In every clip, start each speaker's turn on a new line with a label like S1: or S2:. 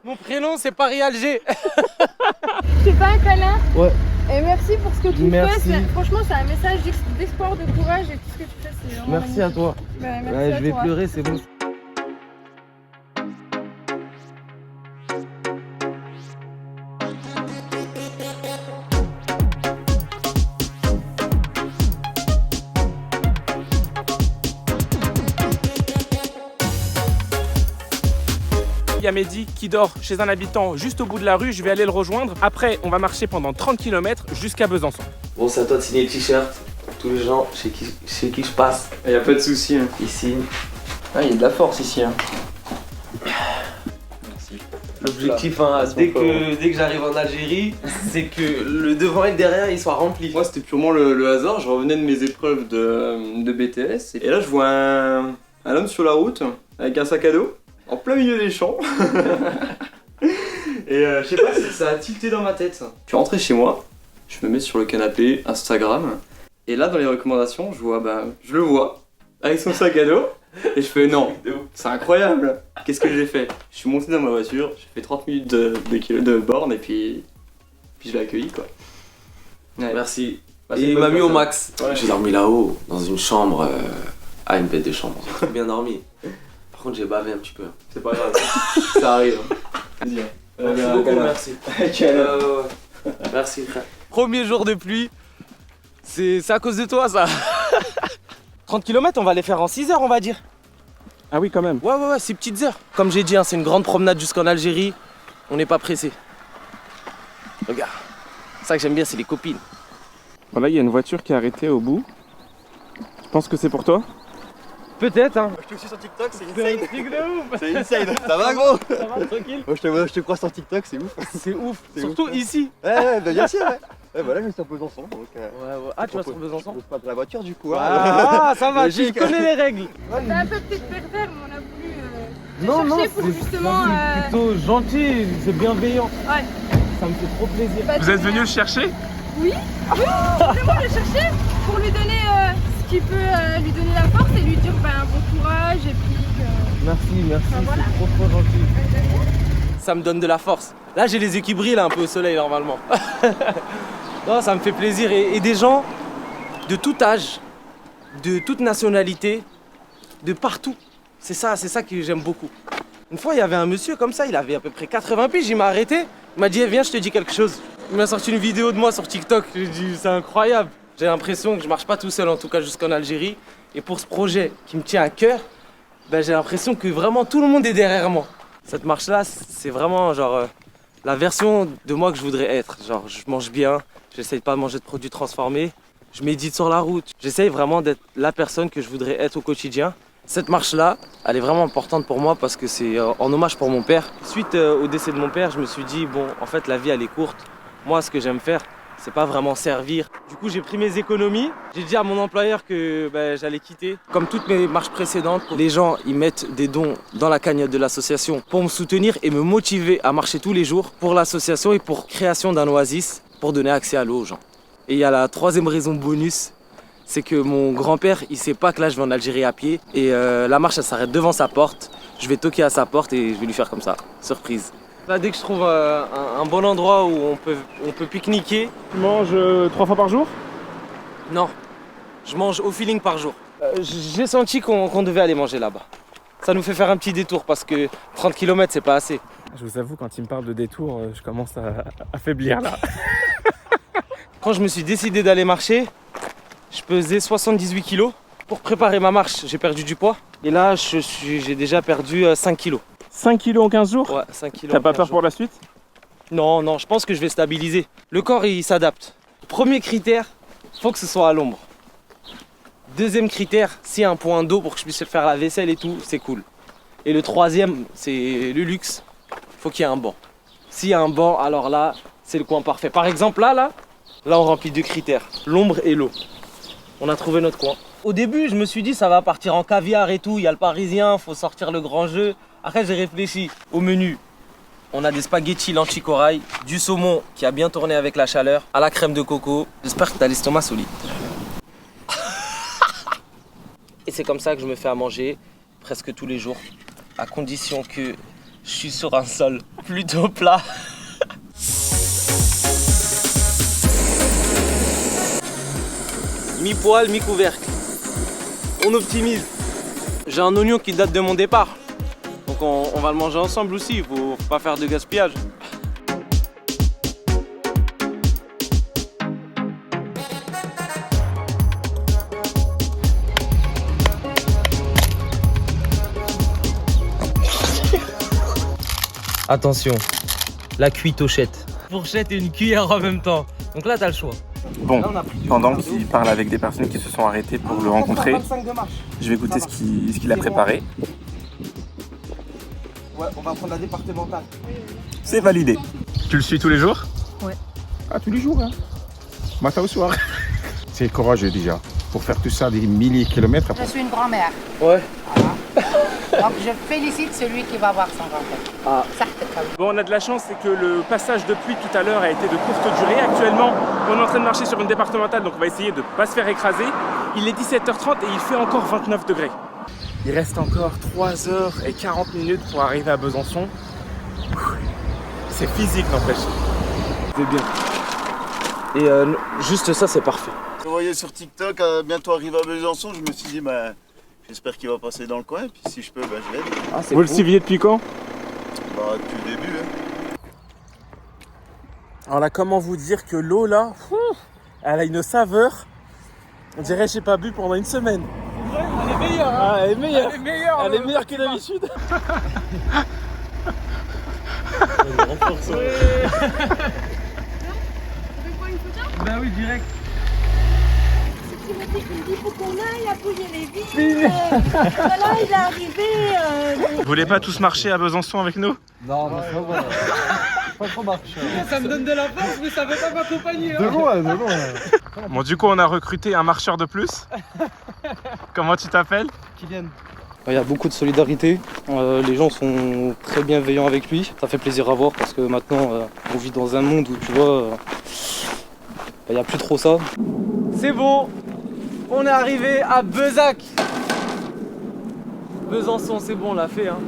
S1: Mon prénom c'est Paris-Alger.
S2: Tu fais pas un câlin?
S1: Ouais.
S2: Et merci pour ce que tu
S1: Merci.
S2: fais. Franchement, c'est un message d'espoir, de courage et tout ce que tu fais, c'est vraiment
S1: Merci à toi.
S2: magnifique. Ouais, merci
S1: Ouais,
S2: à
S1: je vais
S2: toi.
S1: pleurer, c'est bon.
S3: Il y a Mehdi qui dort chez un habitant juste au bout de la rue, je vais aller le rejoindre. Après, on va marcher pendant 30 km jusqu'à Besançon.
S4: Bon, c'est à toi de signer le t-shirt. Tous les gens chez qui je passe,
S5: Y a pas de souci. Hein.
S4: ils signent.
S5: Ah, y a de la force ici. Hein.
S4: L'objectif, hein, dès que j'arrive en Algérie, c'est que le devant et le derrière, ils soient remplis.
S5: Moi, c'était purement le hasard. Je revenais de mes épreuves de BTS. Et là, je vois un homme sur la route avec un sac à dos, en plein milieu des champs. Et je sais pas, ça a tilté dans ma tête. Je suis rentré chez moi, je me mets sur le canapé, Instagram. Et là, dans les recommandations, je le vois, avec son sac à dos. Et je fais non, c'est incroyable. Qu'est-ce que j'ai fait? Je suis monté dans ma voiture, j'ai fait 30 minutes de borne et puis je l'ai accueilli quoi. Ouais.
S4: Merci.
S5: Bah,
S4: Et
S5: c'est
S4: il
S5: pas
S4: m'a
S5: de
S4: mis au
S5: ça.
S4: max.
S5: Ouais.
S4: J'ai dormi là-haut, dans une chambre, une bête de chambre. J'ai très bien dormi. Par contre, j'ai bavé un petit peu.
S5: C'est pas grave, ça arrive. Vas-y.
S4: Merci beaucoup, merci. Merci, frère.
S1: Premier jour de pluie, c'est à cause de toi ça. 30 km, on va les faire en 6 heures, on va dire.
S3: Ah oui, quand même.
S1: Ouais, c'est petites heures. Comme j'ai dit, hein, c'est une grande promenade jusqu'en Algérie. On n'est pas pressé. Regarde. Ça que j'aime bien, c'est les copines.
S3: Voilà, il y a une voiture qui est arrêtée au bout. Je pense que c'est pour toi.
S1: Peut-être, hein.
S6: Je te suis sur TikTok, c'est
S1: C'est
S6: insane.
S1: un truc de ouf.
S6: C'est insane. Ça va gros?
S1: Ça va, tranquille.
S6: Moi je te crois sur TikTok, c'est ouf.
S1: C'est ouf.
S6: C'est
S1: Surtout
S6: ouf, ouais.
S1: ici.
S6: Ouais, bah bien sûr, ouais. Ouais, voilà, je suis un peu Besançon, donc.
S1: Ah, tu vas sur Besançon?
S6: Je pas de la voiture du coup. hein.
S1: Ah, ça va, tu
S6: Logique.
S1: connais les règles.
S2: T'es un peu peut-être pervers, mais on a voulu te
S1: Non,
S2: chercher pour justement.
S1: plutôt gentil, c'est bienveillant.
S2: Ouais.
S1: Ça me fait trop plaisir.
S3: Vous êtes venu le chercher?
S2: Oui, vraiment le chercher pour lui donner ce qui peut lui donner la force et lui dire bon courage et puis que.
S1: Merci,
S2: voilà.
S1: c'est trop gentil. Ça me donne de la force. Là, j'ai les yeux qui brillent un peu au soleil normalement. Non, ça me fait plaisir. Et des gens de tout âge, de toute nationalité, de partout. C'est ça que j'aime beaucoup. Une fois, il y avait un monsieur comme ça, il avait à peu près 80 piges, il m'a arrêté. Il m'a dit, viens, je te dis quelque chose. Il m'a sorti une vidéo de moi sur TikTok. J'ai dit, c'est incroyable. J'ai l'impression que je marche pas tout seul, en tout cas jusqu'en Algérie. Et pour ce projet qui me tient à cœur, j'ai l'impression que vraiment tout le monde est derrière moi. Cette marche-là, c'est vraiment genre la version de moi que je voudrais être. Genre, je mange bien, j'essaye pas de manger de produits transformés, je médite sur la route. J'essaye vraiment d'être la personne que je voudrais être au quotidien. Cette marche-là, elle est vraiment importante pour moi parce que c'est en hommage pour mon père. Suite au décès de mon père, je me suis dit, bon, en fait, la vie, elle est courte. Moi, ce que j'aime faire, c'est pas vraiment servir. Du coup, j'ai pris mes économies. J'ai dit à mon employeur que j'allais quitter. Comme toutes mes marches précédentes, les gens, ils mettent des dons dans la cagnotte de l'association pour me soutenir et me motiver à marcher tous les jours pour l'association et pour création d'un oasis pour donner accès à l'eau aux gens. Et il y a la troisième raison bonus, c'est que mon grand-père, il sait pas que là, je vais en Algérie à pied. Et la marche, elle s'arrête devant sa porte. Je vais toquer à sa porte et je vais lui faire comme ça, surprise. Là, dès que je trouve un bon endroit où on peut pique-niquer.
S3: Tu manges 3 fois par jour?
S1: Non, je mange au feeling par jour. J'ai senti qu'on devait aller manger là-bas. Ça nous fait faire un petit détour parce que 30 km, c'est pas assez.
S3: Je vous avoue, quand il me parle de détour, je commence à faiblir là.
S1: Quand je me suis décidé d'aller marcher, je pesais 78 kilos. Pour préparer ma marche, j'ai perdu du poids. Et là, j'ai déjà perdu 5 kilos.
S3: 5 kilos en 15 jours?
S1: Ouais, 5 kilos.
S3: T'as pas peur pour la suite?
S1: Non, je pense que je vais stabiliser. Le corps, il s'adapte. Premier critère, faut que ce soit à l'ombre. Deuxième critère, s'il y a un point d'eau pour que je puisse faire la vaisselle et tout, c'est cool. Et le troisième, c'est le luxe. Faut qu'il y ait un banc. S'il y a un banc, alors là, c'est le coin parfait. Par exemple, là, on remplit 2 critères. L'ombre et l'eau. On a trouvé notre coin. Au début, je me suis dit, ça va partir en caviar et tout. Il y a le parisien, faut sortir le grand jeu. Après, j'ai réfléchi au menu. On a des spaghettis lentilles corail, du saumon qui a bien tourné avec la chaleur, à la crème de coco. J'espère que tu as l'estomac solide. Et c'est comme ça que je me fais à manger.
S4: presque tous les jours, à condition que je suis sur un sol plutôt plat.
S1: Mi-poil, mi-couvercle. On optimise. J'ai un oignon qui date de mon départ. Donc on va le manger ensemble aussi, il faut pas faire de gaspillage.
S4: Attention, la cuitochette. Fourchette et une cuillère en même temps. Donc là, t'as le choix.
S3: Bon, pendant qu'il parle avec des personnes qui se sont arrêtées pour le rencontrer, je vais goûter ce qu'il a préparé.
S1: Ouais, on va prendre la départementale.
S3: C'est validé. Tu le suis tous les jours?
S2: Ouais.
S7: Ah, tous les jours, hein. Matin au soir. C'est courageux déjà. Pour faire tout ça des milliers de kilomètres.
S8: Je suis une grand-mère.
S1: Ouais.
S8: Donc je félicite celui qui va voir son grand-père.
S1: Ah.
S3: Bon, on a de la chance, c'est que le passage de pluie tout à l'heure a été de courte durée. Actuellement, on est en train de marcher sur une départementale, donc on va essayer de ne pas se faire écraser. Il est 17h30 et il fait encore 29 degrés. Il reste encore 3h40 pour arriver à Besançon. C'est physique, n'empêche.
S1: C'est bien. Et juste ça, c'est parfait.
S9: Je voyais sur TikTok, bientôt arrivé à Besançon, je me suis dit, bah, j'espère qu'il va passer dans le coin, puis si je peux, bah, je l'aide.
S1: Ah,
S3: Vous le suiviez depuis quand?
S9: Bah, depuis le début. Hein.
S3: Alors là, comment vous dire que l'eau là, elle a une saveur. On dirait que j'ai pas bu pendant une semaine.
S1: C'est vrai, elle est meilleure. Hein.
S3: Ah, elle est meilleure.
S1: Elle est meilleure.
S3: Elle est meilleure que d'habitude.
S1: Bah oui, direct.
S2: Il m'a dit, il faut qu'on aille appuyer les vitres. Voilà, il est arrivé.
S3: Vous voulez pas tous marcher à Besançon avec nous?
S6: Non, non, c'est pas pas trop marche.
S1: Ça me donne de la force, mais ça veut pas m'accompagner.
S6: De loin, de loin.
S3: Bon, du coup, on a recruté un marcheur de plus. Comment tu t'appelles?
S1: Kylian.
S5: Il y a beaucoup de solidarité, les gens sont très bienveillants avec lui, ça fait plaisir à voir parce que maintenant on vit dans un monde où tu vois, il n'y a plus trop ça.
S1: C'est bon, on est arrivé à Bezac. Besançon, c'est bon, on l'a fait. Hein.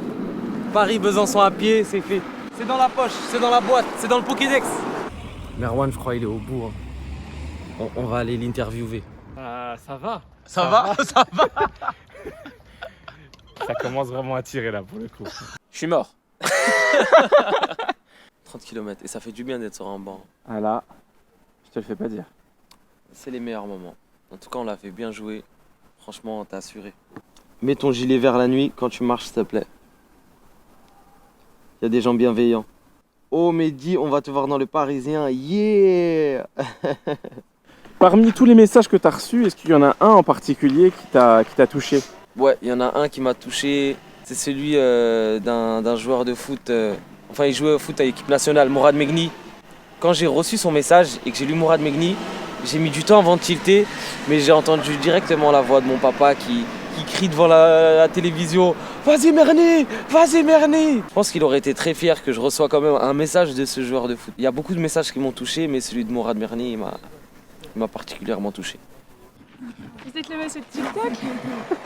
S1: Paris, Besançon à pied, c'est fait. C'est dans la poche, c'est dans la boîte, c'est dans le Pokédex.
S4: Merwan, je crois, il est au bout. Hein. On va aller l'interviewer.
S1: Ça va.
S4: Ça va? Ça va?
S3: Ça commence vraiment à tirer là pour le coup.
S4: Je suis mort. 30 km et ça fait du bien d'être sur un banc.
S3: Ah là, je te le fais pas dire.
S4: C'est les meilleurs moments. En tout cas, on l'a fait bien jouer. Franchement, t'as assuré.
S1: Mets ton gilet vert la nuit quand tu marches, s'il te plaît. Il y a des gens bienveillants. Oh Mehdi, on va te voir dans le Parisien. Yeah.
S3: Parmi tous les messages que tu as reçus, est-ce qu'il y en a un en particulier qui t'a touché?
S4: Ouais, il y en a un qui m'a touché. C'est celui d'un joueur de foot. Enfin, il jouait au foot à l'équipe nationale, Mourad Megni. Quand j'ai reçu son message et que j'ai lu Mourad Megni, j'ai mis du temps avant de tilter, mais j'ai entendu directement la voix de mon papa qui crie devant la télévision « Vas-y Merni, vas-y Merni !» Je pense qu'il aurait été très fier que je reçois quand même un message de ce joueur de foot. Il y a beaucoup de messages qui m'ont touché, mais celui de Mourad Merni, il m'a particulièrement touché.
S2: Vous êtes le monsieur de TikTok?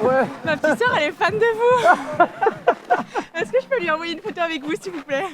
S2: Ouais. Ma petite soeur, elle est fan de vous. Est-ce que je peux lui envoyer une photo avec vous, s'il vous plaît?